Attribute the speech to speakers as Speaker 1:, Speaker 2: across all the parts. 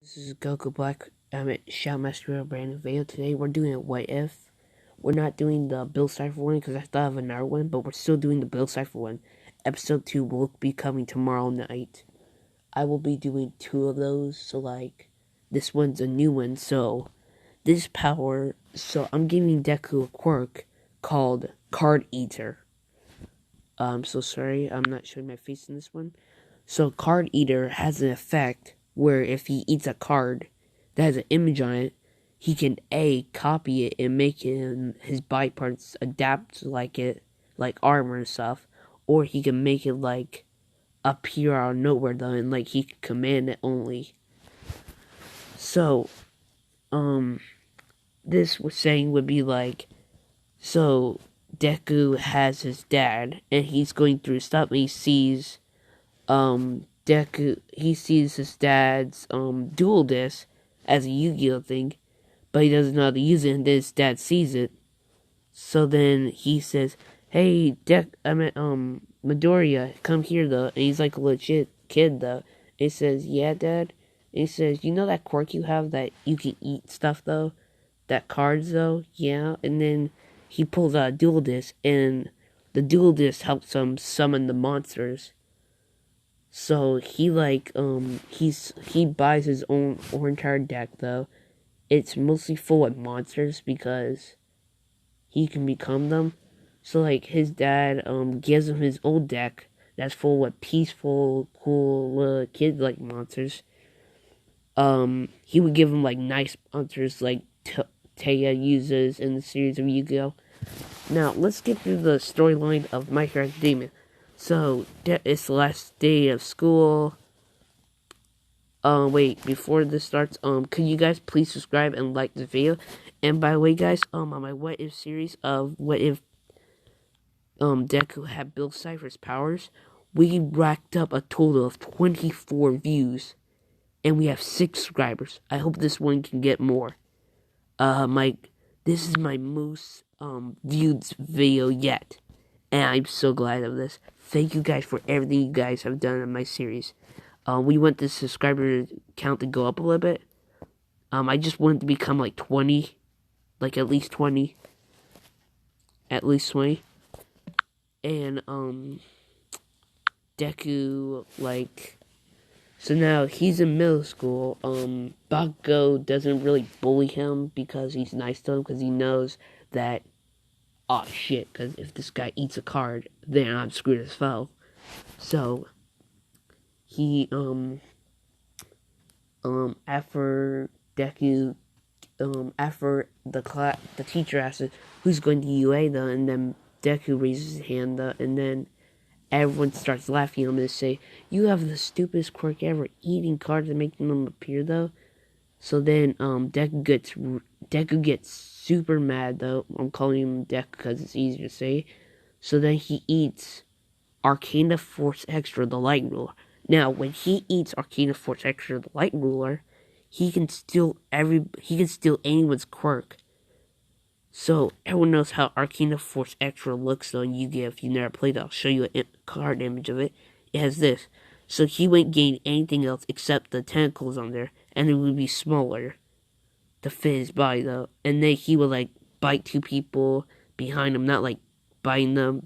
Speaker 1: This is Goku Black. I'm at Shoutmaster brand new video. Today we're doing a what if. We're not doing the Bill Cipher one because I thought of another one, but we're still doing the Bill Cipher one. Episode 2 will be coming tomorrow night. I will be doing 2 of those, so this one's a new one, so this power, so I'm giving Deku a quirk called Card Eater. I'm so sorry, I'm not showing my face in this one. So Card Eater has an effect where if he eats a card that has an image on it, he can copy it and make his body parts adapt like it, like armor and stuff, or he can make it appear out of nowhere though, and he can command it only. So, this was saying would be so Deku has his dad, and he's going through stuff, and he sees he sees his dad's dual disc as a Yu-Gi-Oh thing, but he doesn't know how to use it, and then his dad sees it. So then he says, "Hey, Midoriya, come here though." And he's like a legit kid though. And he says, "Yeah, Dad." And he says, "You know that quirk you have that you can eat stuff though? That cards though?" "Yeah." And then he pulls out a dual disc, and the dual disc helps him summon the monsters. So he he buys his own entire deck though. It's mostly full of monsters because he can become them. So his dad gives him his old deck that's full of peaceful, cool little kid monsters. He would give him nice monsters like Taya uses in the series of Yu-Gi-Oh! Now let's get through the storyline of My Hero Academia. So, it's the last day of school. Wait, before this starts, could you guys please subscribe and like this video? And by the way, guys, on my what if series of what if, Deku had Bill Cipher's powers, we racked up a total of 24 views, and we have 6 subscribers. I hope this one can get more. This is my most, viewed video yet. And I'm so glad of this. Thank you guys for everything you guys have done in my series. We want the subscriber count to go up a little bit. I just want it to become 20. At least 20. At least 20. And, Deku, so now he's in middle school. Bakugo doesn't really bully him because he's nice to him because he knows that oh shit, because if this guy eats a card, then I'm screwed as well. So, he, after Deku, after the teacher asks who's going to UA though, and then Deku raises his hand though, and then everyone starts laughing at him and say, "You have the stupidest quirk ever, eating cards and making them appear though." So then, Deku gets super mad though. I'm calling him Deku because it's easier to say. So then he eats Arcana Force Extra, the Light Ruler. Now, when he eats Arcana Force Extra, the Light Ruler, he can steal anyone's quirk. So everyone knows how Arcana Force Extra looks though in Yu-Gi-Oh! If you never played it, I'll show you a card image of it. It has this. So he wouldn't gain anything else except the tentacles on there, and it would be smaller to fit his body though. And then he would bite 2 people behind him, not biting them,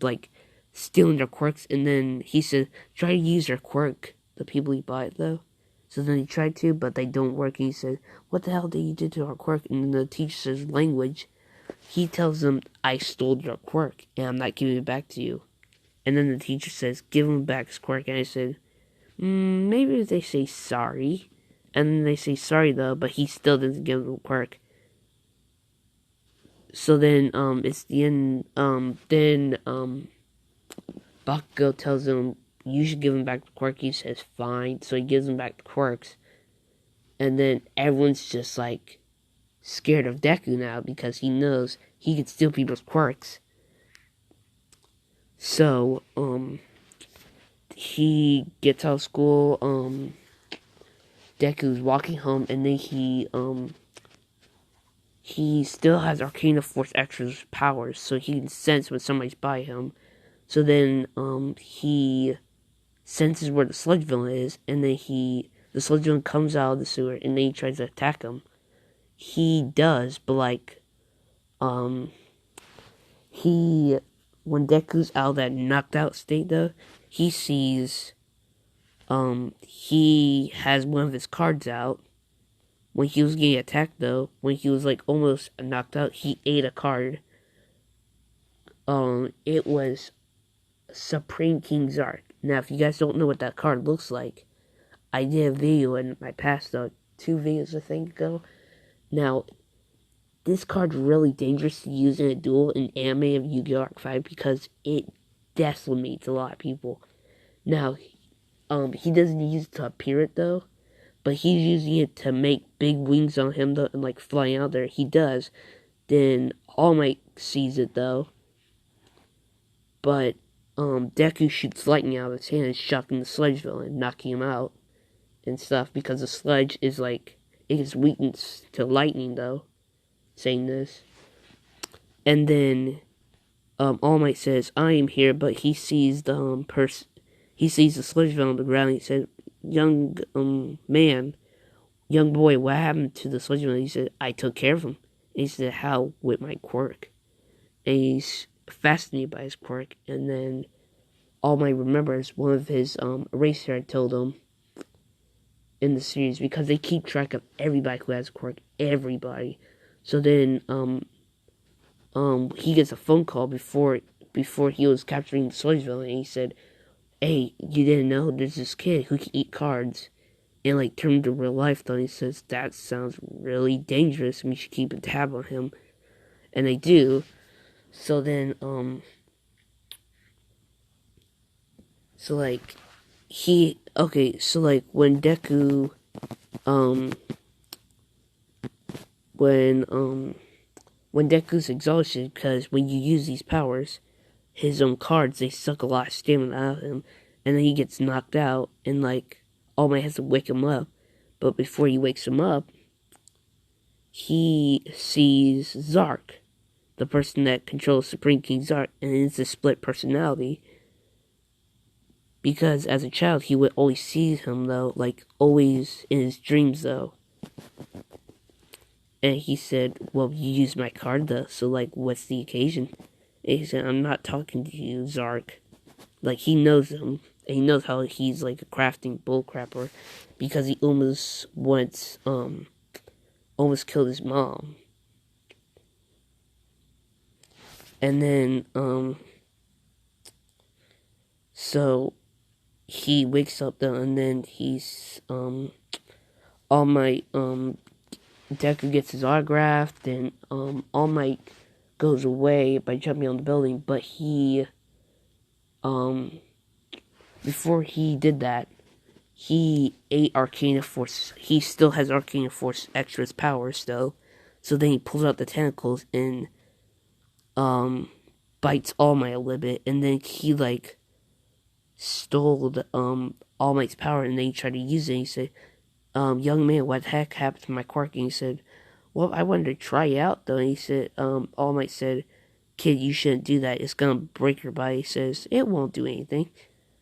Speaker 1: stealing their quirks. And then he said, try to use their quirk, the people he bite though. So then he tried to, but they don't work. And he said, "What the hell did you do to our quirk?" And the teacher says language. He tells them, "I stole your quirk, and I'm not giving it back to you." And then the teacher says, "Give him back his quirk." And I said, maybe if they say sorry. And then they say sorry though, but he still doesn't give them a quirk. So then, it's the end, Bakugo tells him, "You should give him back the quirk." He says, "Fine." So he gives him back the quirks. And then everyone's just scared of Deku now because he knows he can steal people's quirks. So, he gets out of school, Deku's walking home, and then he still has Arcana Force Extra's powers, so he can sense when somebody's by him. So then, he senses where the sludge villain is, and then he the sludge villain comes out of the sewer and then he tries to attack him. He does, but like, when Deku's out of that knocked out state though, he sees, he has one of his cards out. When he was getting attacked though, when he was like almost knocked out, he ate a card. It was Supreme King Zarc. Now, if you guys don't know what that card looks like, I did a video in my past, 2 videos I think ago. Now, this card's really dangerous to use in a duel in anime of Yu-Gi-Oh! Arc 5 because it decimates a lot of people. Now, he doesn't use it to appear it though, but he's using it to make big wings on him though, and like flying out there. He does. Then All Might sees it though, but Deku shoots lightning out of his hand, shocking the sludge villain, knocking him out and stuff, because the sludge is like, it is weakness to lightning though, saying this. And then All Might says, I am here, but he sees the he sees the sludge villain on the ground, and he said, young boy, what happened to the sludge villain? He said, I took care of him. And he said, how? With my quirk. And he's fascinated by his quirk. And then All Might remembers one of his eraser had told him in the series, because they keep track of everybody who has a quirk, everybody. So then he gets a phone call before he was capturing the sludge villain, and he said, hey, you didn't know there's this kid who can eat cards and like turn into real life though. And he says, that sounds really dangerous and we should keep a tab on him. And they do. So then so like when Deku when Deku's exhausted, because when you use these powers, his own cards, they suck a lot of stamina out of him, and then he gets knocked out, and like All Might has to wake him up. But before he wakes him up, he sees Zarc, the person that controls Supreme King Zarc, and it's a split personality. Because as a child, he would always see him though, like always in his dreams though. And he said, well, you used my card though, so like what's the occasion? And he said, I'm not talking to you, Zarc. Like, he knows him. And he knows how he's like a crafting bullcrapper, because he almost once almost killed his mom. And then so he wakes up though, and then he's All Might Deku gets his autograph, then All Might goes away by jumping on the building, but he before he did that, he ate Arcana Force. He still has Arcana Force extra's powers though. So then he pulls out the tentacles and bites All Might a little bit, and then he like stole the All Might's power, and then he tried to use it, and he said, young man, what the heck happened to my quirk? And he said, well, I wanted to try it out though. And he said, All Might said, kid, you shouldn't do that, it's gonna break your body. He says, it won't do anything.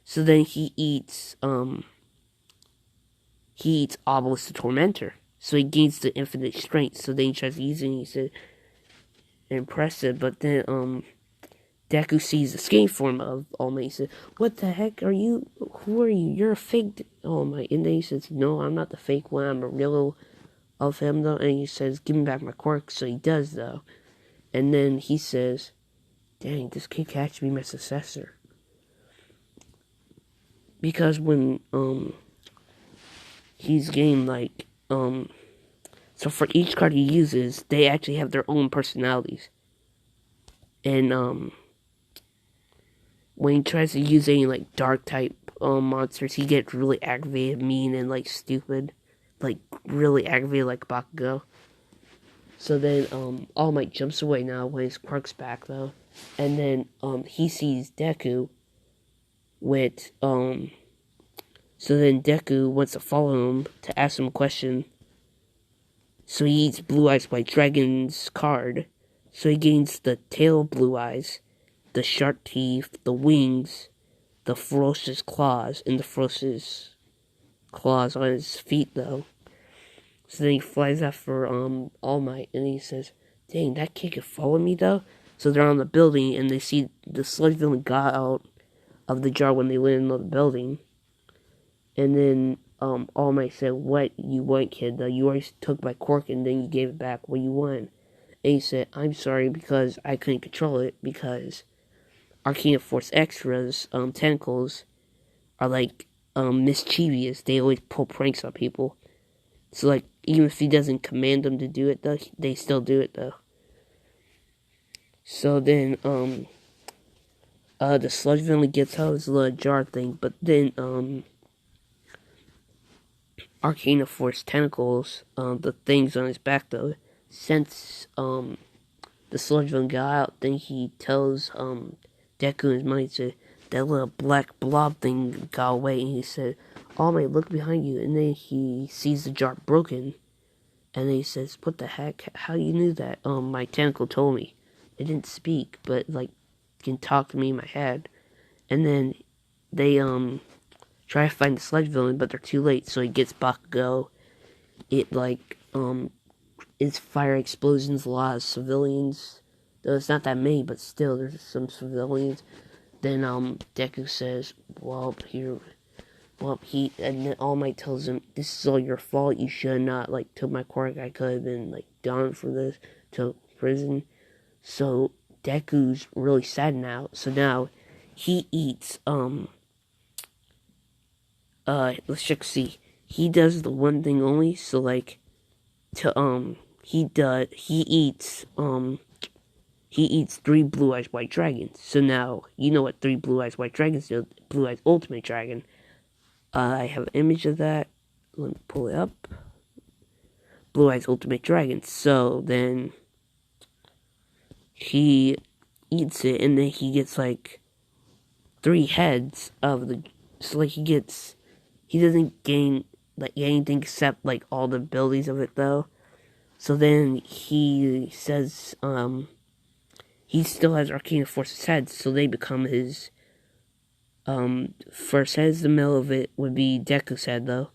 Speaker 1: So then he eats Obelisk the Tormentor, so he gains the infinite strength. So then he tries to use it, and he said, impressive. But then Deku sees the skin form of All Might. He said, what the heck are you? Who are you? You're a fake All Might. And then he says, no, I'm not the fake one, I'm a real of him though. And he says, give me back my quirk. So he does though. And then he says, dang, this kid can actually be my successor. Because when he's getting like so for each card he uses, they actually have their own personalities. And when he tries to use any like dark type monsters, he gets really aggravated, mean, and like stupid. Like really aggravated, like Bakugo. So then All Might jumps away now when his quirk's back though. And then he sees Deku with so then Deku wants to follow him to ask him a question. So he eats Blue Eyes White Dragon's card. So he gains the tail of Blue Eyes, the sharp teeth, the wings, the ferocious claws, and the ferocious claws on his feet though. So then he flies after All Might, and he says, "Dang, that kid could follow me though." So they're on the building, and they see the sludge villain got out of the jar when they landed on the building. And then All Might said, "What you want, kid? Though you already took my quirk, and then you gave it back. What you want?" And he said, "I'm sorry because I couldn't control it because Arcana Force Extras tentacles are like mischievous. They always pull pranks on people. So like even if he doesn't command them to do it though, they still do it though." So then the sludge villain gets out of his little jar thing, but then Arcana Force tentacles, the things on his back though, since the sludge villain got out, then he tells Deku in his mind, said that little black blob thing got away, and he said, "All Might, look behind you," and then he sees the jar broken, and then he says, "What the heck? How you knew that?" My tentacle told me. It didn't speak, but like can talk to me in my head. And then they try to find the sludge villain, but they're too late, so he gets Bakugo. It like it's fire explosions, a lot of civilians. Though it's not that many, but still there's some civilians. Then Deku says, and then All Might tells him, "This is all your fault. You should not like took my quirk. I could have been like done for this to prison." So Deku's really sad now. So now he eats let's check see. He does the one thing only. So like to he eats 3 blue eyes white dragons. So now you know what 3 blue eyes white dragons do. Blue eyes ultimate dragon. I have an image of that. Let me pull it up. Blue eyes ultimate dragon. So then he eats it, and then he gets like 3 heads of the. So like he doesn't gain like anything except like all the abilities of it though. So then he says he still has Arcana Force's heads, so they become his first heads. The middle of it would be Deku's head though,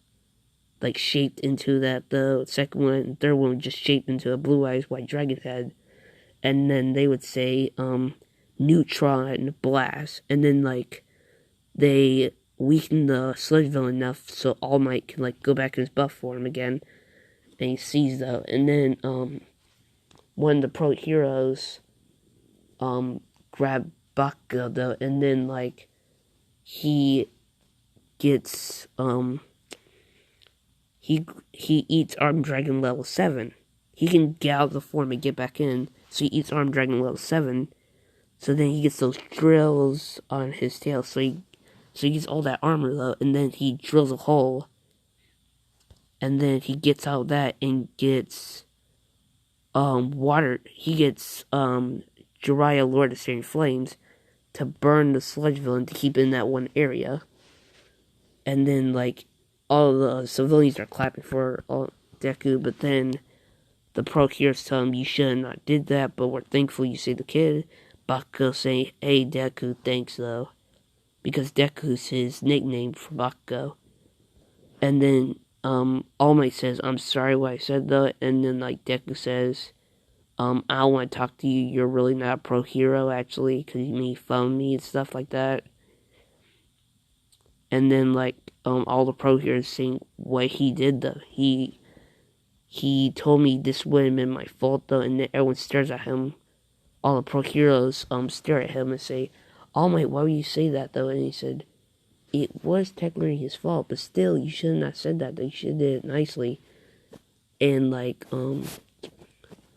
Speaker 1: like shaped into that. The second one and third one would just shaped into a blue eyes white dragon head. And then they would say Neutron Blast, and then like they weaken the sludge villain enough so All Might can like go back in his buff form again, and he sees though. And then one of the pro heroes grab Bakugo though, and then like he gets he eats Armed Dragon level 7. He can get out of the form and get back in, so he eats Armed Dragon level 7. So then he gets those drills on his tail, so he gets all that armor though, and then he drills a hole, and then he gets out of that and gets water. He gets Jiraiya, Lord of Searing Flames, to burn the sludge villain to keep in that one area. And then like all the civilians are clapping for Deku, but then the pro heroes tell him, "You should have not did that, but we're thankful you saved the kid." Bakugo saying, "Hey Deku, thanks though," because Deku's his nickname for Bakugo. And then All Might says, "I'm sorry what I said though," and then like Deku says, "I don't want to talk to you. You're really not a pro hero actually, because you phone me and stuff like that." And then like all the pro heroes saying what he did though. He told me this wouldn't have been my fault though, and then everyone stares at him. All the pro heroes stare at him and say, "All Might, why would you say that though?" And he said, "It was technically his fault, but still, you should have not said that. You should have did it nicely." And like none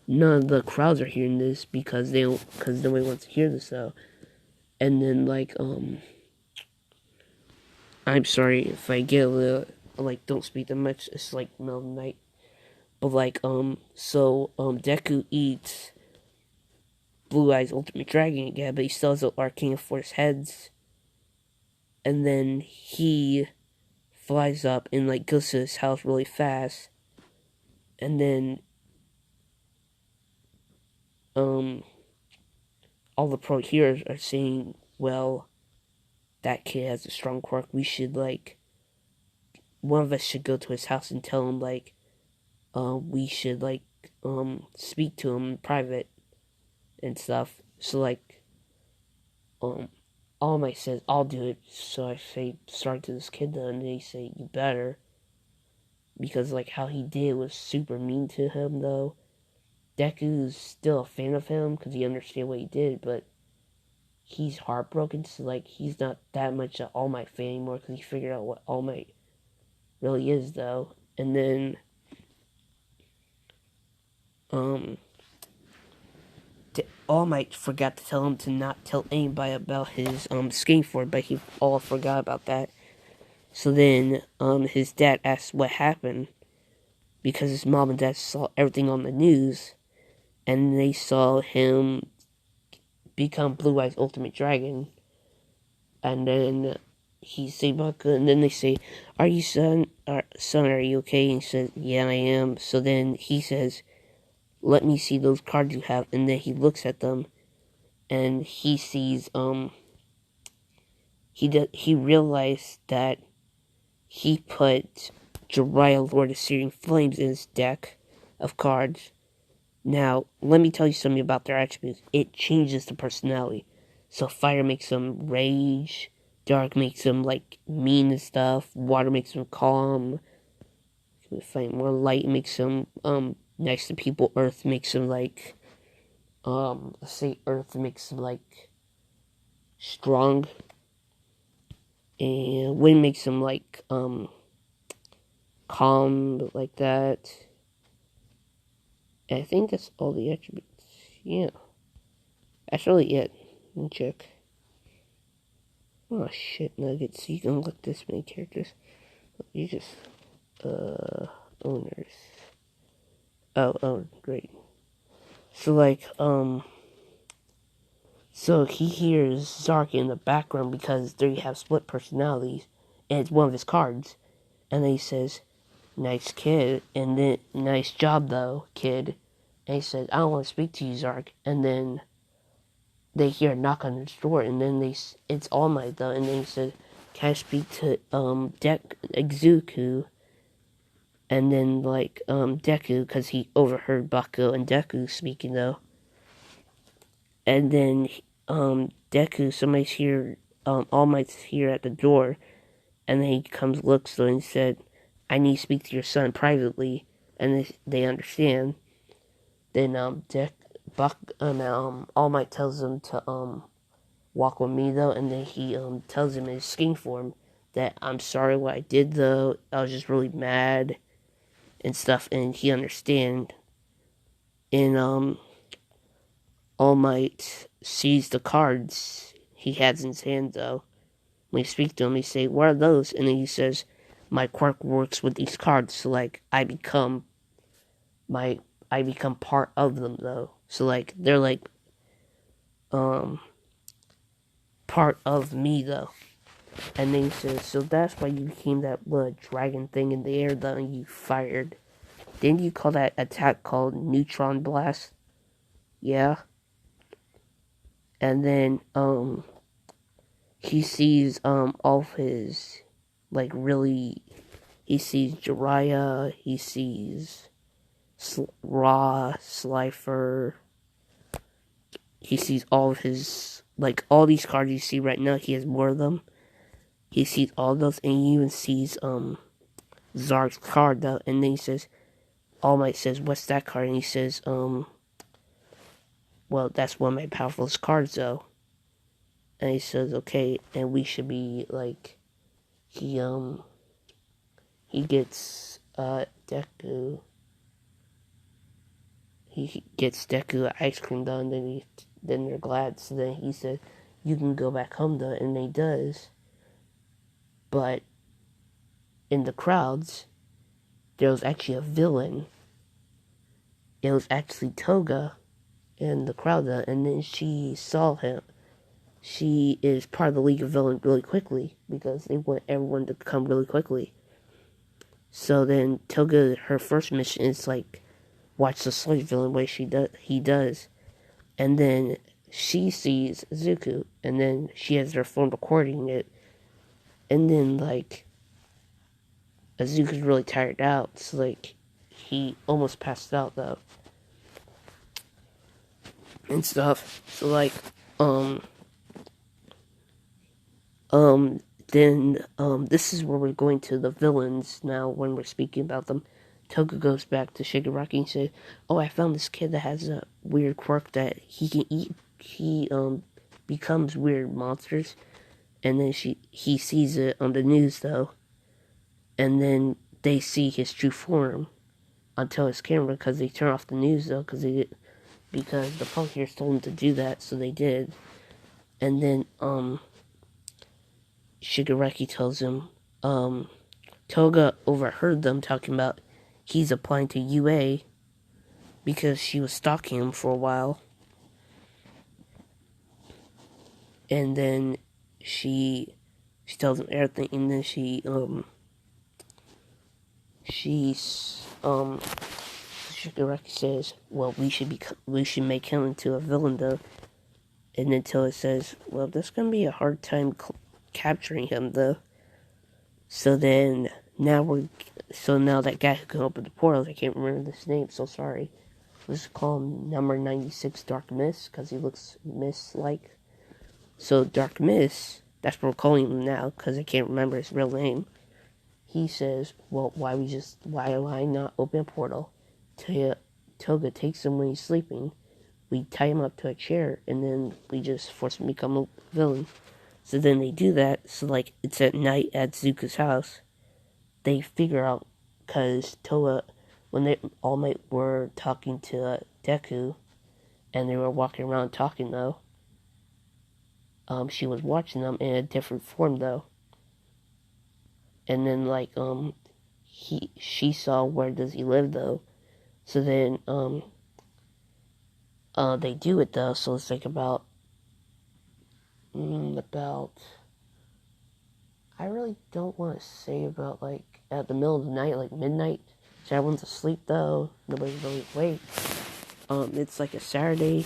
Speaker 1: of the crowds are hearing this because nobody wants to hear this though. And then like I'm sorry if I get a little like don't speak that much. It's like middle of the night. But like Deku eats Blue Eyes Ultimate Dragon again, but he still has the Arcana Force heads. And then he flies up and like goes to his house really fast. And then all the pro heroes are saying, "Well, that kid has a strong quirk. We should like one of us should go to his house and tell him, like, we should, like, speak to him in private and stuff. So, like, All Might says, I'll do it. So I say, start to this kid, though, and they say, you better. Because, like, how he did was super mean to him, though. Deku's still a fan of him because he understands what he did, but he's heartbroken, so, like, he's not that much an All Might fan anymore because he figured out what All Might really is, though. And then, All Might forgot to tell him to not tell anybody about his, skateboard, but he all forgot about that. So then, his dad asked what happened, because his mom and dad saw everything on the news, and they saw him become Blue Eye's ultimate dragon. And then he say, Baku, and then they say, are you son, are you okay? And he says, yeah, I am. So then he says, let me see those cards you have. And then he looks at them, and he sees, he realized that he put Jiraiya, Lord of Searing Flames, in his deck of cards. Now, let me tell you something about their attributes. It changes the personality. So fire makes them rage, dark makes them, like, mean and stuff, water makes them calm, fight more, light makes them, nice to people, earth makes them, like, let's say earth makes them, like, strong, and wind makes them, like, calm, like that. And I think that's all the attributes. Yeah. That's really it. Let me check. Oh shit, Nuggets. You can look this many characters. You just, owners. Oh, great. So, like, so he hears Zarc in the background because they have split personalities, and it's one of his cards. And then he says, nice kid, and then, nice job though, kid. And he says, I don't want to speak to you, Zarc. And then they hear a knock on his door, and then it's All Might though, and then he says, can I speak to, Zuku? And then, like, Deku, because he overheard Baku and Deku speaking though. And then, Deku, somebody's here, All Might's here at the door, and then he comes, looks though, and said, I need to speak to your son privately, and they understand. Then, All Might tells him to, walk with me though, and then he, tells him in his skin form that I'm sorry what I did though, I was just really mad, and stuff, and he understand. And, All Might sees the cards he has in his hand though. When you speak to him, he say, what are those? And then he says, my quirk works with these cards, so, like, I become part of them though. So, like, they're like, part of me though. And then he says, so that's why you became that dragon thing in the air though, and you fired. Didn't you call that attack called Neutron Blast? Yeah. And then, he sees, all of his, like, really, he sees Jiraiya, he sees Ra, Slifer, he sees all of his, like, all these cards you see right now, he has more of them. He sees all those, and he even sees, Zarc's card, though, and then he says, All Might says, what's that card? And he says, well, that's one of my powerfulest cards, though. And he says, okay, and we should be, like, he gets, Deku, he gets Deku ice cream though, and then they're glad, so then he said, you can go back home though, and he does. But in the crowds, there was actually a villain. It was actually Toga in the crowd though, and then she saw him. She is part of the League of Villains really quickly, because they want everyone to come really quickly. So then Toga, her first mission is, like, watch the sludge villain way he does. And then she sees Zuko, and then she has their phone recording it. And then, like, Azuka's really tired out, so like he almost passed out though and stuff. So like um um then this is where we're going to the villains now when we're speaking about them. Toga goes back to Shigaraki and says, "Oh, I found this kid that has a weird quirk that he can eat. He becomes weird monsters." And then he sees it on the news though, and then they see his true form onto his camera because they turn off the news though because the punkers told them to do that, so they did. And then Shigaraki tells him Toga overheard them talking about he's applying to UA because she was stalking him for a while. And then she tells him everything, and then Shigaraki says, "Well, we should make him into a villain though." And then Toga says, "Well, that's gonna be a hard time capturing him though." So then now that guy who can open the portals, I can't remember his name, so sorry. Let's call him number 96 Dark Mist, because he looks mist-like. So Dark Mist, that's what we're calling him now, because I can't remember his real name. He says, "Well, why do I not open a portal? Toga takes him when he's sleeping. We tie him up to a chair, and then we just force him to become a villain." So then they do that, so like it's at night at Zuka's house. They figure out, because Toga, when they All Might were talking to Deku, and they were walking around talking though, she was watching them in a different form though. And then like she saw where does he live though. So then they do it though, so it's like about I really don't want to say about like at the middle of the night, like midnight. So everyone's asleep though. Nobody's really awake. It's like a Saturday.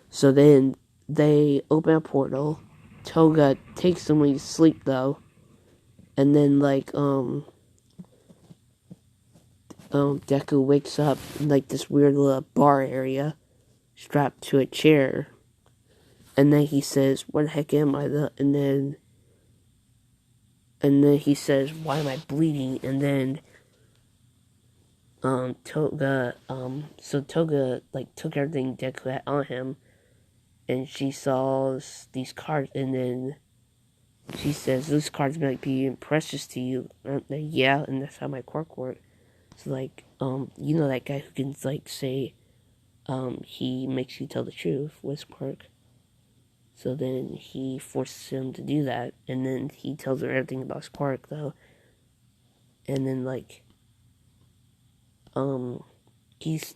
Speaker 1: So then they open a portal. Toga takes them when he's asleep though. And then like Deku wakes up in like this weird little bar area, strapped to a chair. And then he says, "Where the heck am I?" And then he says, "Why am I bleeding?" And then Toga like took everything Deku had on him, and she saw these cards, and then she says, "Those cards might be precious to you, aren't they?" "Yeah, and that's how my quirk works." So like you know that guy who can like say he makes you tell the truth with quirk. So then he forces him to do that, and then he tells her everything about his quirk though. And then like his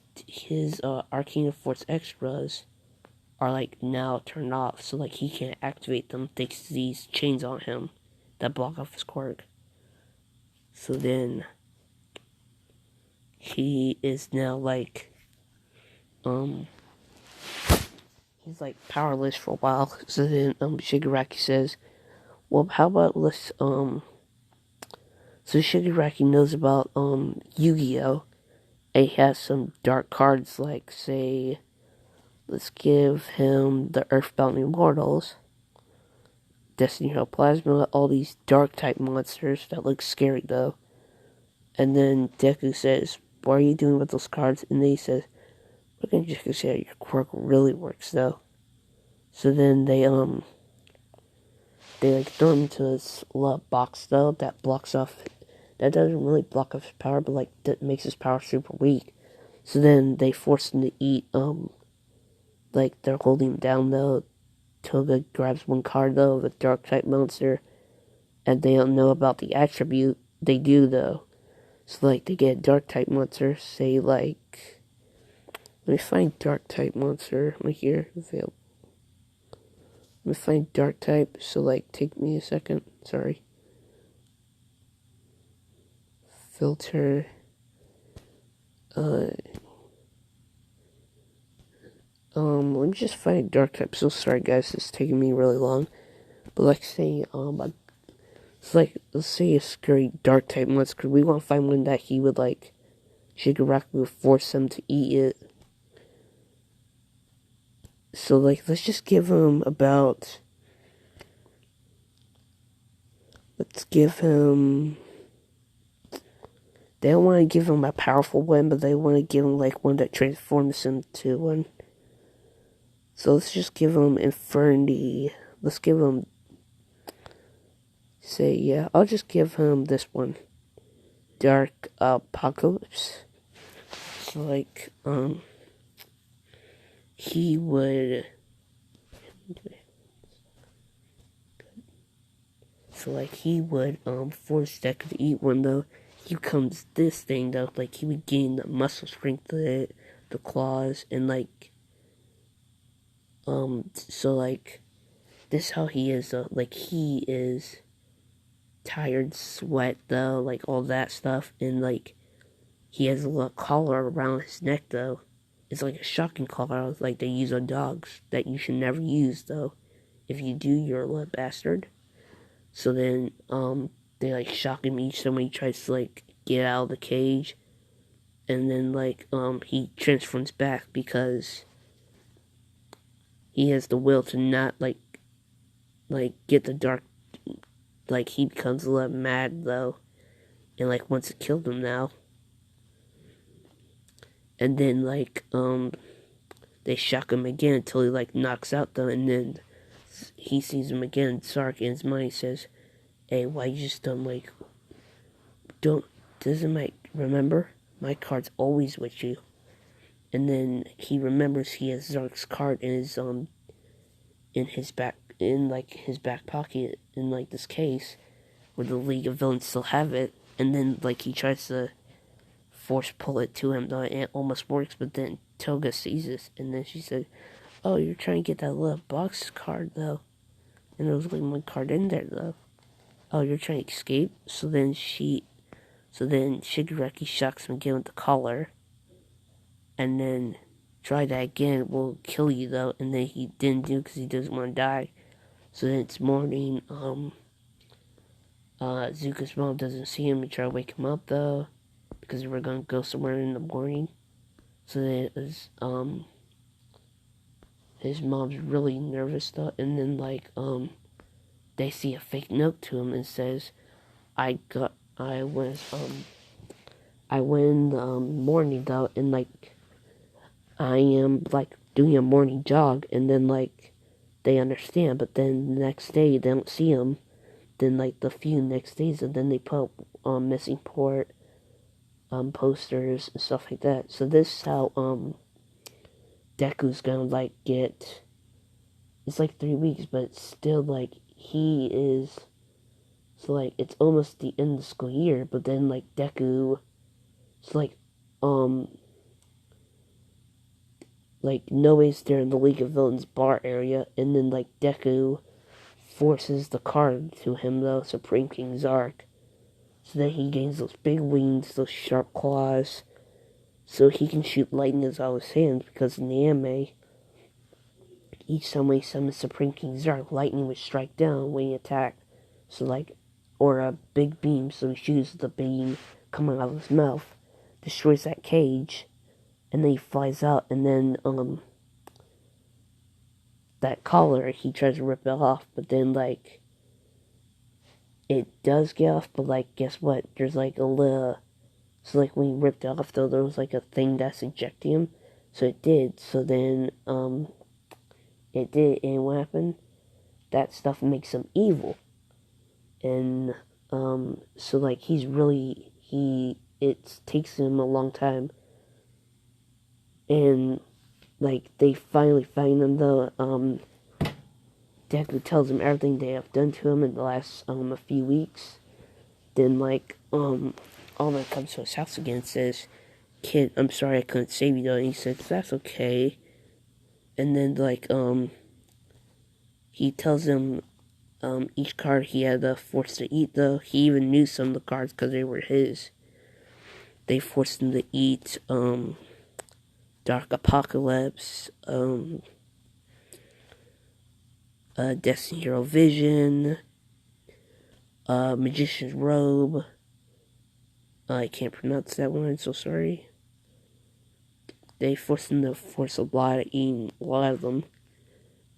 Speaker 1: Arcana Force extras are like now turned off, so like he can't activate them thanks to these chains on him that block off his quirk. So then he is now like he's like powerless for a while. So then Shigaraki says, "Well, how about let's so Shigaraki knows about Yu-Gi-Oh! And he has some dark cards like say let's give him the Earthbound Immortals, Destiny Hero Plasma, all these dark type monsters that look scary though." And then Deku says, "What are you doing with those cards?" And then he says, "We're gonna just consider your quirk really works though." So then they like throw him into this little box though that doesn't really block off his power, but like that makes his power super weak. So then they force him to eat like they're holding him down though. Toga grabs one card though of a dark type monster, and they don't know about the attribute. They do though. So like they get a dark type monster, say like let me find dark type monster right here. Available. Let me find dark type, so like take me a second. Sorry. Filter let me just find dark type. So sorry guys, it's taking me really long. But like say it's like let's say a scary dark type monster. We want to find one that he would like. Shigaraki would force him to eat it. So like, let's just give him about. Let's give him. They don't want to give him a powerful one, but they want to give him like one that transforms him to one. So let's just give him Infernity. Let's give him. Say, yeah, I'll just give him this one. Dark Apocalypse. So like, he would. So like, he would force Deku to eat one though. He becomes this thing though. Like he would gain the muscle strength of it, the claws, and like, so like, this is how he is though. Like he is tired, sweat though, like all that stuff, and like he has a little collar around his neck though. It's like a shocking collar, like they use on dogs that you should never use though. If you do, you're a little bastard. So then, they like shock him each time he tries to like get out of the cage, and then like he transforms back because he has the will to not like get the dark. Like he becomes a little mad though, and like wants to kill them now. And then like they shock him again until he like knocks out though, and then he sees him again. Zarc in his mind says, "Hey, why you just don't like doesn't my remember my card's always with you?" And then he remembers he has Zarc's card in his back pocket in like this case where the League of Villains still have it. And then like he tries to force pull it to him though, and it almost works, but then Toga sees this, and then she said, "Oh, you're trying to get that little box card though," and there was only one card in there though. "Oh, you're trying to escape?" So then Shigaraki shocks him again with the collar, and then try that again, will kill you though, and then he didn't do because he doesn't want to die. So then it's morning, Zuko's mom doesn't see him and try to wake him up though, because we're gonna go somewhere in the morning. So then his mom's really nervous though, and then like, they see a fake note to him and says, I went in the morning though, and like I am like doing a morning jog, and then like they understand, but then the next day they don't see him. Then like the few next days, and then they put missing port posters and stuff like that. So this is how Deku's gonna like get. It's like 3 weeks, but still like he is. So like it's almost the end of the school year, but then like Deku, it's like Noe's there in the League of Villains bar area, and then like Deku forces the card to him though, Supreme King Zarc. So that he gains those big wings, those sharp claws, so he can shoot lightning out of his hands, because in the anime, each time he summons Supreme King Zarc, lightning would strike down when he attacked. So like, or a big beam, so he shoots the beam coming out of his mouth, destroys that cage, and then he flies out, and then that collar, he tries to rip it off, but then like it does get off, but like guess what? There's like a little, so like when he ripped it off though, there was like a thing that's ejecting him. So it did. So then it did, and what happened? That stuff makes him evil. And so like he's really it takes him a long time, and like they finally find him though. Deku tells him everything they have done to him in the last a few weeks. Then like Alma comes to his house again and says, "Kid, I'm sorry I couldn't save you though." And he says, "That's okay." And then like he tells him each card he had forced to eat though. He even knew some of the cards because they were his. They forced him to eat Dark Apocalypse, Destiny Hero Vision, magician's robe. I can't pronounce that one, I'm so sorry. They force him to force a lot, eating a lot of them.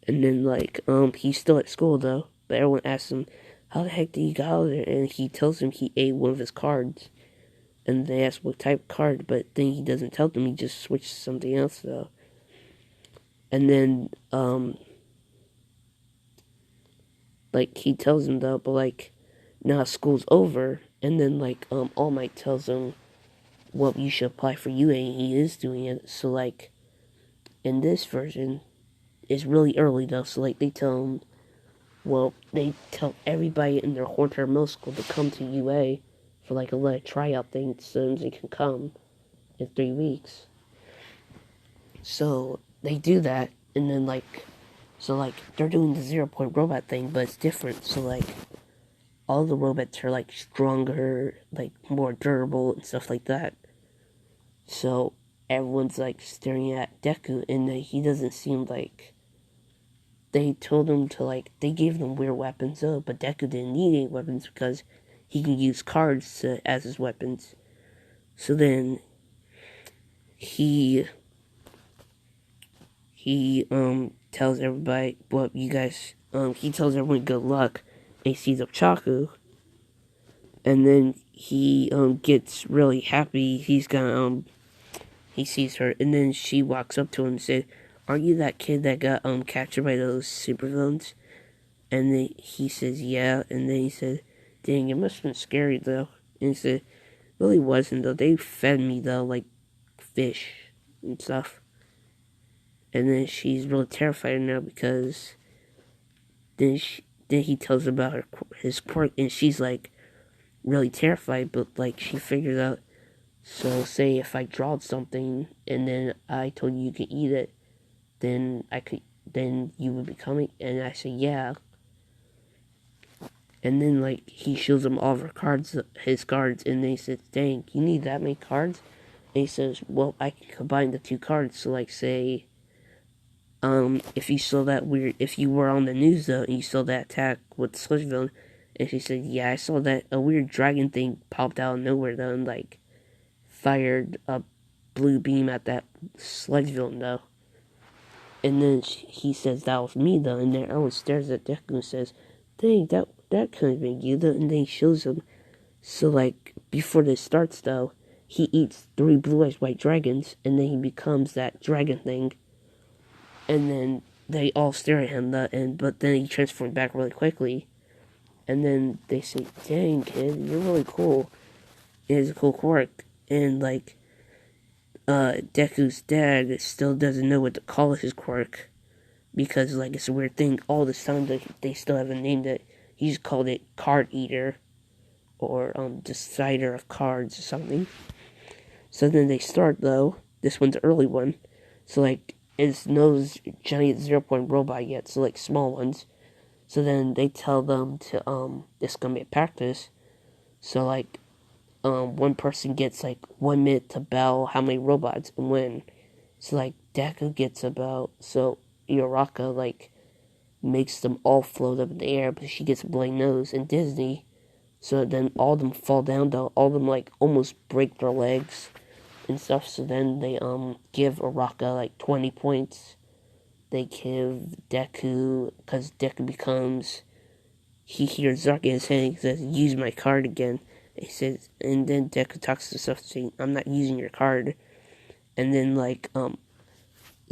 Speaker 1: And then, like, he's still at school, though. But everyone asks him, how the heck did he get out of there? And he tells them he ate one of his cards. And they ask what type of card, but then he doesn't tell them, he just switches to something else, though. And then, like, he tells him, though, but, like, now school's over. And then, like, All Might tells him, well, you should apply for UA, and he is doing it. So, like, in this version, it's really early, though. So, like, they tell him, well, they tell everybody in their whole entire middle school to come to UA for, like, a little tryout thing so they can come in 3 weeks. So, they do that, and then, like, so, like, they're doing the 0-point robot thing, but it's different. So, like, all the robots are, like, stronger, like, more durable, and stuff like that. So, everyone's, like, staring at Deku, and he doesn't seem like... They told him to, like, they gave them weird weapons, though, but Deku didn't need any weapons because he can use cards as his weapons. So then, he tells everybody, well, you guys, he tells everyone good luck, and he sees up Chaku, and then he, gets really happy, he sees her, and then she walks up to him and says, aren't you that kid that got, captured by those supervillains? And then he says, yeah, and then he said, dang, it must have been scary, though, and he said, really wasn't, though, they fed me, though, like, fish and stuff. And then she's really terrified now because then he tells about his quirk, and she's like really terrified, but like she figures out. So say if I drawed something and then I told you could eat it, then you would be coming, and I say yeah. And then like he shows him all of his cards, and then he says, "Dang, you need that many cards?" And he says, "Well, I can combine the 2 cards. So like say." If you saw that if you were on the news though, and you saw that attack with Sludge villain, and she said, yeah, I saw that a weird dragon thing popped out of nowhere though, and like, fired a blue beam at that Sludge villain though. And then he says, that was me though, and then everyone stares at Deku and says, dang, that couldn't have been you though, and then he shows him. So like, before this starts though, he eats 3 blue-eyed white dragons, and then he becomes that dragon thing. And then they all stare at him, but then he transforms back really quickly. And then they say, dang, kid, you're really cool. It is a cool quirk. And, like, Deku's dad still doesn't know what to call his quirk. Because, like, it's a weird thing. All this time, they still haven't named it. He just called it Card Eater. Or, Decider of Cards or something. So then they start, though. This one's an early one. So, like, it's no giant 0-point robot yet, so like small ones. So then they tell them to it's gonna be a practice. So like one person gets like 1 minute to battle how many robots and win. So like Deku gets about, so Uraraka like makes them all float up in the air, but she gets a bloody nose, and Disney, so then all of them fall down though, all of them like almost break their legs and stuff. So then they give Uraraka like 20 points. They give Deku, because Deku becomes, he hears Zarc in his hand, he says, use my card again. He says, and then Deku talks to himself saying, I'm not using your card. And then like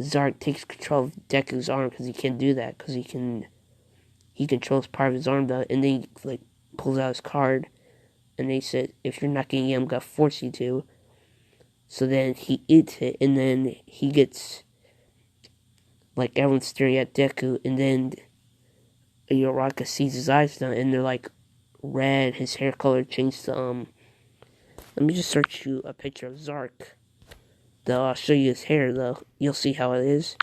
Speaker 1: Zarc takes control of Deku's arm, because he can't do that, because he controls part of his arm though, and then he like pulls out his card, and they said, if you're not getting it, I'm gonna force you to. So then he eats it, and then he gets, like, everyone's staring at Deku, and then Uraraka sees his eyes now, and they're like red, his hair color changed to let me just search you a picture of Zarc. Though I'll show you his hair though. You'll see how it is.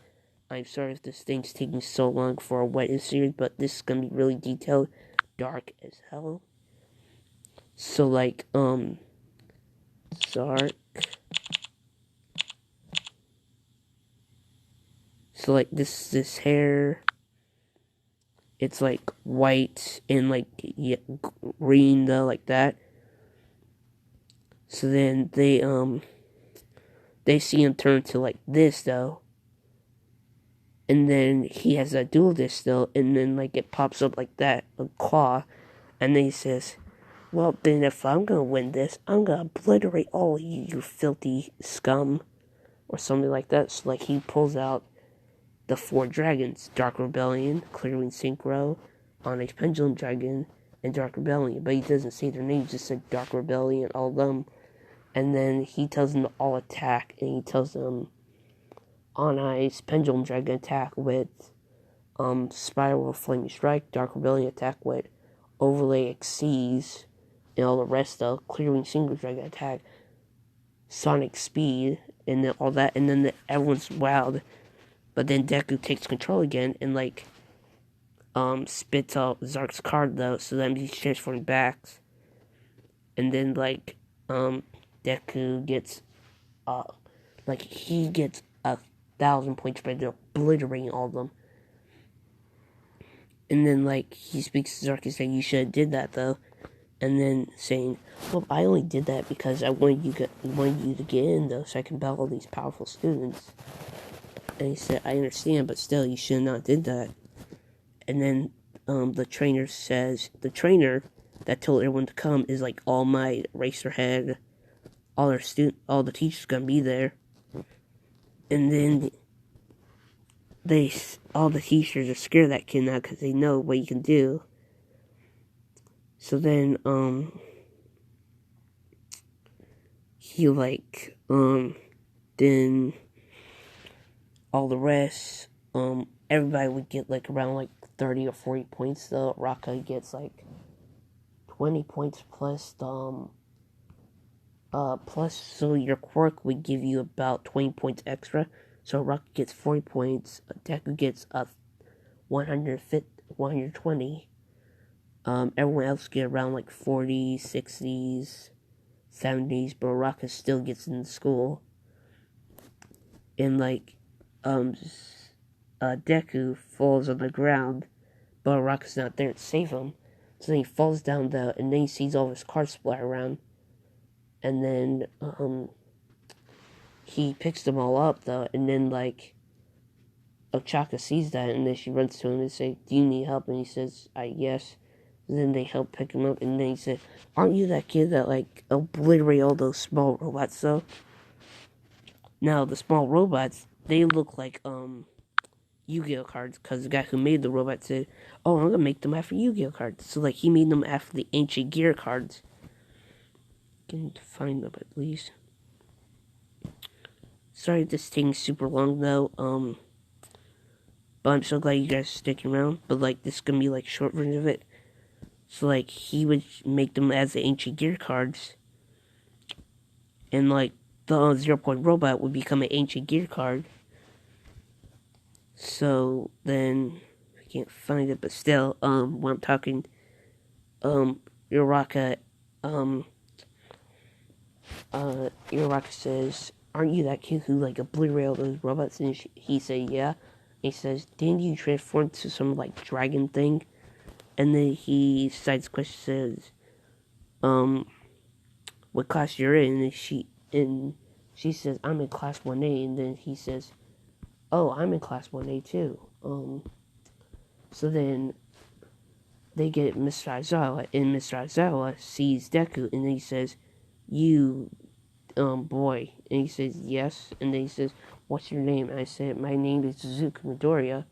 Speaker 1: I'm sorry if this thing's taking so long for a wet series, but this is gonna be really detailed. Dark as hell. So like Zarc. So like this hair, it's like white and like green though, like that. So then they see him turn to like this though, and then he has a dual disc still, and then like it pops up like that, a claw, and then he says, "Well, then if I'm gonna win this, I'm gonna obliterate all of you, you filthy scum," or something like that. So like he pulls out the 4 dragons: Dark Rebellion, Clearing Synchro, Onyx Pendulum Dragon, and Dark Rebellion. But he doesn't say their names; just said Dark Rebellion, all of them. And then he tells them to all attack, and he tells them Onyx Pendulum Dragon attack with Spiral Flaming Strike, Dark Rebellion attack with Overlay Exceeds, and all the rest of Clearing Synchro Dragon attack, Sonic Speed, and then all that, and then everyone's wowed. But then Deku takes control again and like spits out Zarc's card though, so then he's transformed back. And then like Deku gets like he gets 1,000 points by obliterating all of them. And then like he speaks to Zarc and saying, "You should have did that though." And then saying, "Well, I only did that because I wanted you to get in though, so I can battle all these powerful students." And he said, "I understand, but still, you should not did that." And then the trainer says, the trainer that told everyone to come is like All Might, Racerhead, all the teachers gonna be there. And then all the teachers are scared of that kid now because they know what he can do. So then he like then all the rest everybody would get like around like 30 or 40 points though. Raka gets like 20 points plus plus, so your quirk would give you about 20 points extra. So Raka gets 40 points, Deku gets 120. Everyone else get around like 40s, 60s, 70s, but Raka still gets in school. And like Deku falls on the ground, but Raka's not there to save him. So then he falls down though, and then he sees all his cards splatter around. And then he picks them all up though, and then like Ochaka sees that, and then she runs to him and says, "Do you need help?" And he says, yes. And then they help pick him up, and then he said, "Aren't you that kid that like obliterate all those small robots though?" Now the small robots, they look like Yu-Gi-Oh cards, because the guy who made the robot said, "Oh, I'm gonna make them after Yu-Gi-Oh cards." So like he made them after the ancient gear cards. Can find them at least. Sorry this taking super long though, but I'm so glad you guys are sticking around. But like this is gonna be like short version of it. So like he would make them as the ancient gear cards, and like the 0 Point robot would become an ancient gear card. So then I can't find it, but still, when I'm talking, Uraraka, Uraraka says, "Aren't you that kid who like obliterated all those robots?" And he said, "Yeah." And he says, "Didn't you transform to some like dragon thing?" And then he decides the question, says, "What class you're in?" And she says, "I'm in class 1A." And then he says, "Oh, I'm in class 1A too." So then they get Mr. Aizawa, and Mr. Aizawa sees Deku, and then he says, "You, boy." And he says, "Yes." And then he says, "What's your name?" And I said, "My name is Zuka Midoriya."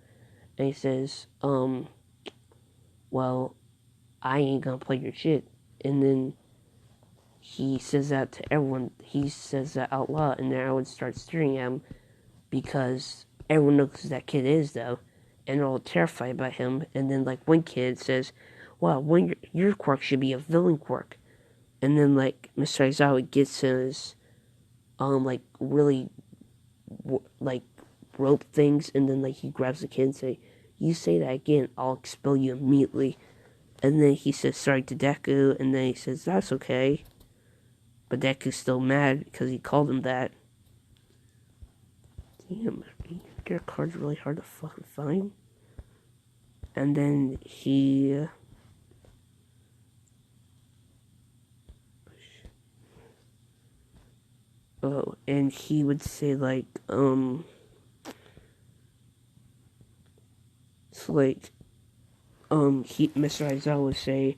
Speaker 1: And he says, "Well, I ain't gonna play your shit." And then he says that to everyone. He says that out loud, and then everyone starts staring at him because everyone knows who that kid is, though, and they're all terrified by him. And then, like, one kid says, "Well, your quirk should be a villain quirk." And then, like, Mr. Aizawa gets his, like, really, like, rope things, and then, like, he grabs the kid and say, "You say that again, I'll expel you immediately." And then he says sorry to Deku, and then he says, "That's okay." But Deku's still mad because he called him that. Damn, your card's really hard to fucking find. and then he and he would say like so like Mr. Aizawa would say,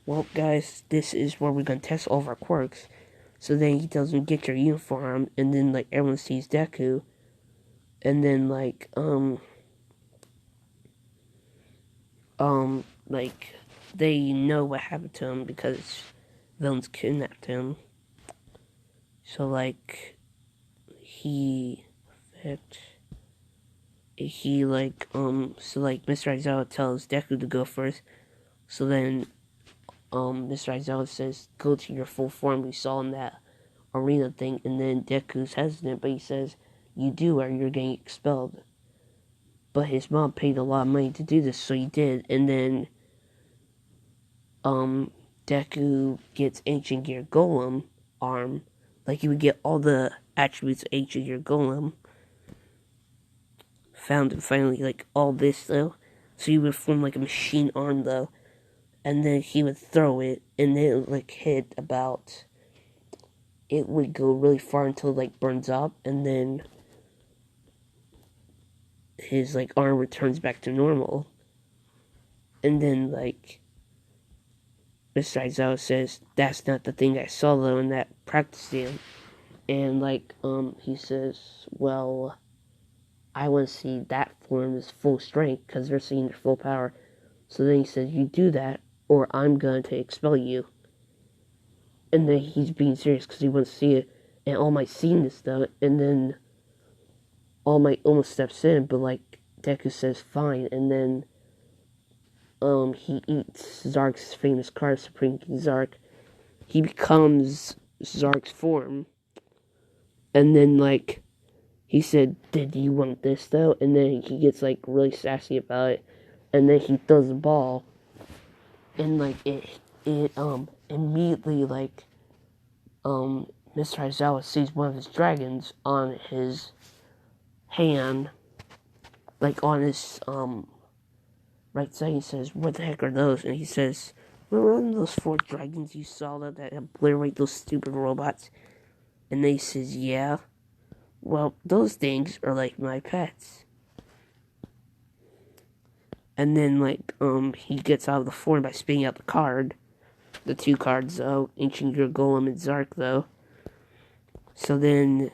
Speaker 1: well guys, this is where we're gonna test all of our quirks. So then he tells them, get your uniform, and then like everyone sees Deku, and then like they know what happened to him because villains kidnapped him. So like he so like Mr. Aizawa tells Deku to go first. So then Mr. Aizawa says, go to your full form we saw in that arena thing, and then Deku's hesitant, but he says, you do or you're getting expelled. But his mom paid a lot of money to do this, so he did, and then Deku gets Ancient Gear Golem arm. Like, he would get all the attributes of Ancient Gear Golem. Found it finally, like, all this, though. So he would form, like, a machine arm, though. And then he would throw it, and then it would, like, hit about... It would go really far until it, like, burns up, and then... his, like, arm returns back to normal. And then, like... Mr. Aizawa says, that's not the thing I saw, though, in that practice stand. And, like, he says, well... I want to see that form is full strength, because they're seeing their full power. So then he says, you do that, or I'm going to expel you. And then he's being serious, because he wants to see it. And All Might seen this, though, and then All Might almost steps in, but, like, Deku says, fine, and then, he eats Zarc's famous card, Supreme King Zarc. He becomes Zarc's form. And then, like, he said, did you want this, though? And then he gets, like, really sassy about it. And then he throws the ball. And, like, it immediately, like, Mr. Aizawa sees one of his dragons on his hand. Like, on his, right side. He says, what the heck are those? And he says, remember those 4 dragons you saw that obliterate those stupid robots? And then he says, yeah. Well, those things are like my pets. And then, like, he gets out of the form by spitting out the card. The 2 cards, though. Ancient Gear Golem and Zarc, though. So then,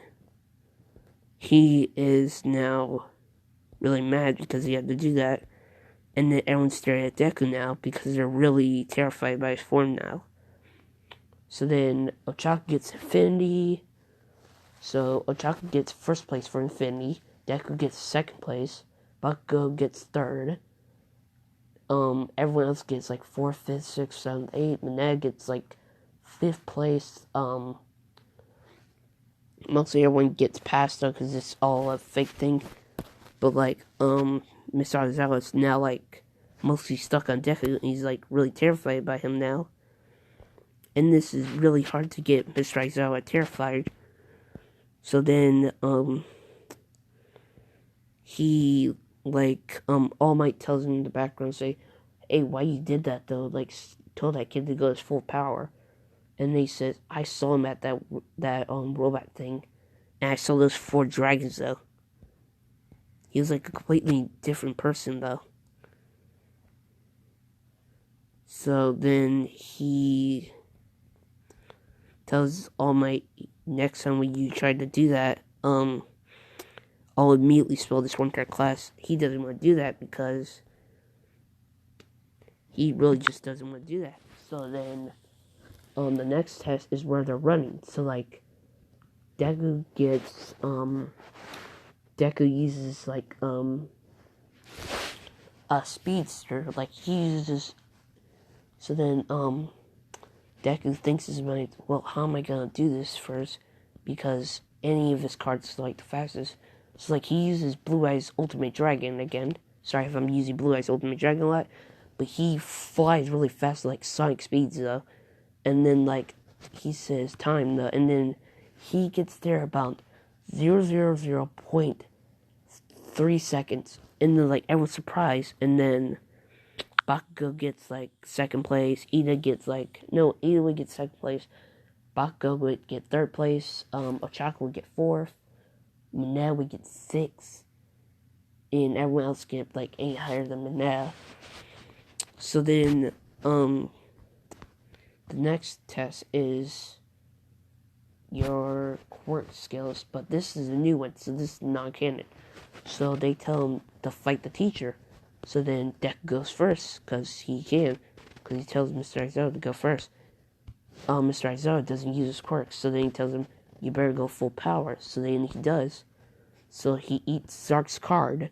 Speaker 1: he is now really mad because he had to do that. And then everyone's staring at Deku now because they're really terrified by his form now. So then, Ochako gets Infinity. So, Ochako gets first place for Infinity. Deku gets second place. Bakugo gets third. Everyone else gets like 4th, 5th, 6th, 7th, 8th. Manette gets like 5th place. Mostly everyone gets passed though because it's all a fake thing. But like, Mr. Aizawa is now like mostly stuck on Deku and he's like really terrified by him now. And this is really hard to get Mr. Aizawa terrified. So then, he, like, All Might tells him in the background, say, hey, why you did that, though? Like, told that kid to go his full power. And he says, I saw him at that robot thing. And I saw those 4 dragons, though. He was, like, a completely different person, though. So then he tells All Might, next time when you try to do that, I'll immediately spell this one entire class. He doesn't want to do that because he really just doesn't want to do that. So then, the next test is where they're running. So like, Deku uses like, a speedster. Like he uses, so then, Deku thinks his mind, well, how am I gonna do this first? Because any of his cards is like the fastest. So like he uses Blue Eyes Ultimate Dragon again. Sorry if I'm using Blue Eyes Ultimate Dragon a lot. But he flies really fast like Sonic speeds though. And then like he says time though. And then he gets there about 0.3 seconds. And then like everyone's surprised. And then Bakugo gets like second place. Ida would get second place. Bakugo would get third place. Ochako would get fourth. Mineta would get sixth. And everyone else get like 8 higher than Mineta. So then, the next test is your quirk skills, but this is a new one, so this is non-canon. So they tell him to fight the teacher. So then Deku goes first, because he can, because he tells Mr. Aizawa to go first. Mr. Aizawa doesn't use his quirks, so then he tells him, you better go full power. So then he does. So he eats Zarc's card,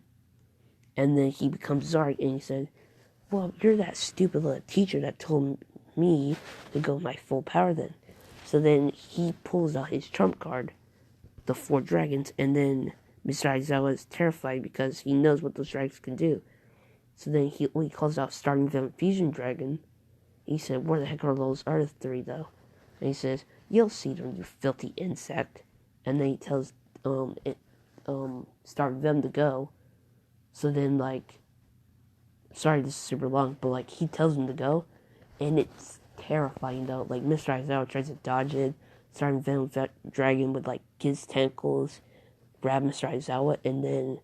Speaker 1: and then he becomes Zarc, and he said, well, you're that stupid little teacher that told me to go my full power then. So then he pulls out his trump card, the 4 dragons, and then Mr. Aizawa is terrified because he knows what those dragons can do. So then he calls out Starting Venom Fusion Dragon. He said, where the heck are those other 3 though? And he says, you'll see them, you filthy insect. And then he tells Starting Venom to go. So then sorry this is super long, but he tells him to go, and it's terrifying though. Mr. Aizawa tries to dodge it. Starting Venom Dragon would his tentacles grab Mr. Aizawa, and then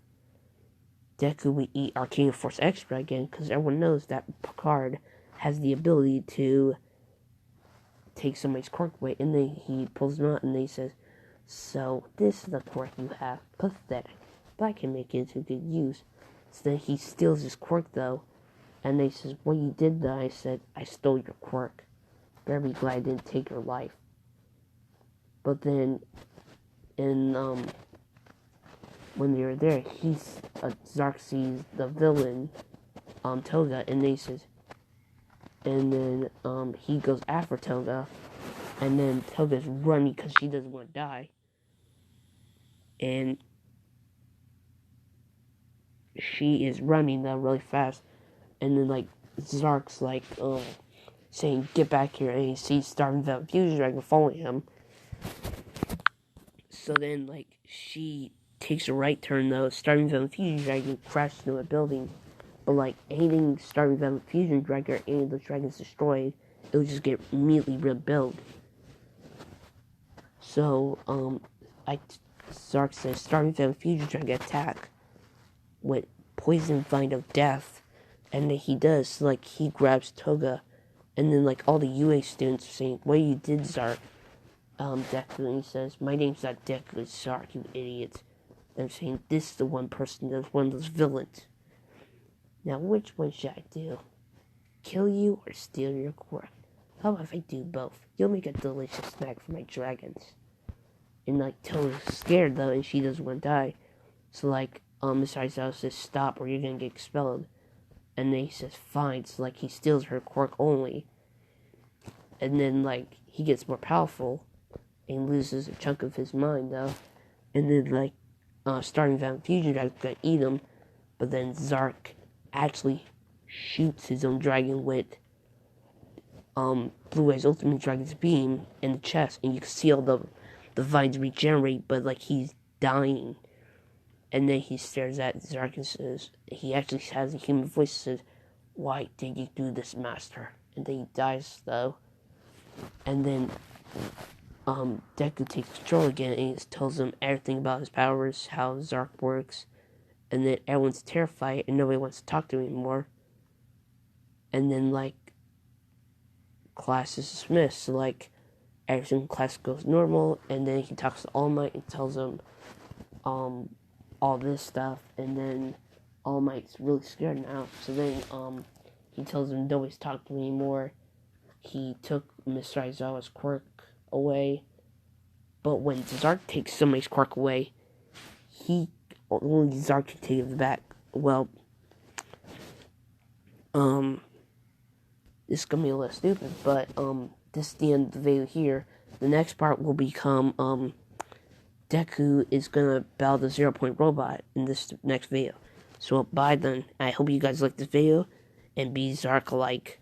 Speaker 1: Deku would eat Arcane Force Extra again, because everyone knows that card has the ability to take somebody's quirk away, and then he pulls them out, and then he says, so this is the quirk you have, pathetic, but I can make it into good use. So then he steals his quirk though, and then he says, what you did though? I said, I stole your quirk. Better be glad I didn't take your life. But then, when they were there, Zarc sees the villain, Toga, and then he says, and then, he goes after Toga, and then Toga's running because she doesn't want to die, and she is running though really fast, and then Zarc's saying, get back here, and he sees Starting Venom Fusion Dragon following him. So then she takes a right turn though. Starting Venom Fusion Dragon crashes into a building, but anything Starting Venom Fusion Dragon or any of those dragons destroyed, it would just get immediately rebuilt. So Zarc says, Starting Venom Fusion Dragon attack with Poison Vine of Death, and then he does. So, he grabs Toga, and then all the UA students are saying, what you did, Zarc? Deku, and he says, my name's not Deku, it's Zarc, you idiots. And I'm saying, this is the one person that's one of those villains. Now, which one should I do? Kill you or steal your quirk? How about if I do both? You'll make a delicious snack for my dragons. And Toga's scared though, and she doesn't want to die. So Mr. Aizawa says, stop or you're gonna get expelled. And then he says, fine. So he steals her quirk only. And then he gets more powerful and loses a chunk of his mind though. And then Starting Venom Fusion Dragon's gonna eat him, but then Zarc actually shoots his own dragon with Blue Eyes Ultimate Dragon's Beam in the chest, and you can see all the vines regenerate, but he's dying. And then he stares at Zarc and says, he actually has a human voice and says, why did you do this, master? And then he dies though. And then Deku takes control again, and he tells him everything about his powers, how Zarc works, and then everyone's terrified and nobody wants to talk to him anymore. And then class is dismissed, so everything in class goes normal, and then he talks to All Might and tells him all this stuff, and then All Might's really scared now. So then he tells him nobody's talking to me anymore. He took Mr. Aizawa's quirk away, but when Zarc takes somebody's quirk away, only Zarc can take it back. Well, this is gonna be a little stupid, but this is the end of the video here. The next part will become Deku is gonna battle the 0 Point robot in this next video. So bye then. I hope you guys liked this video, and be Zarc alike.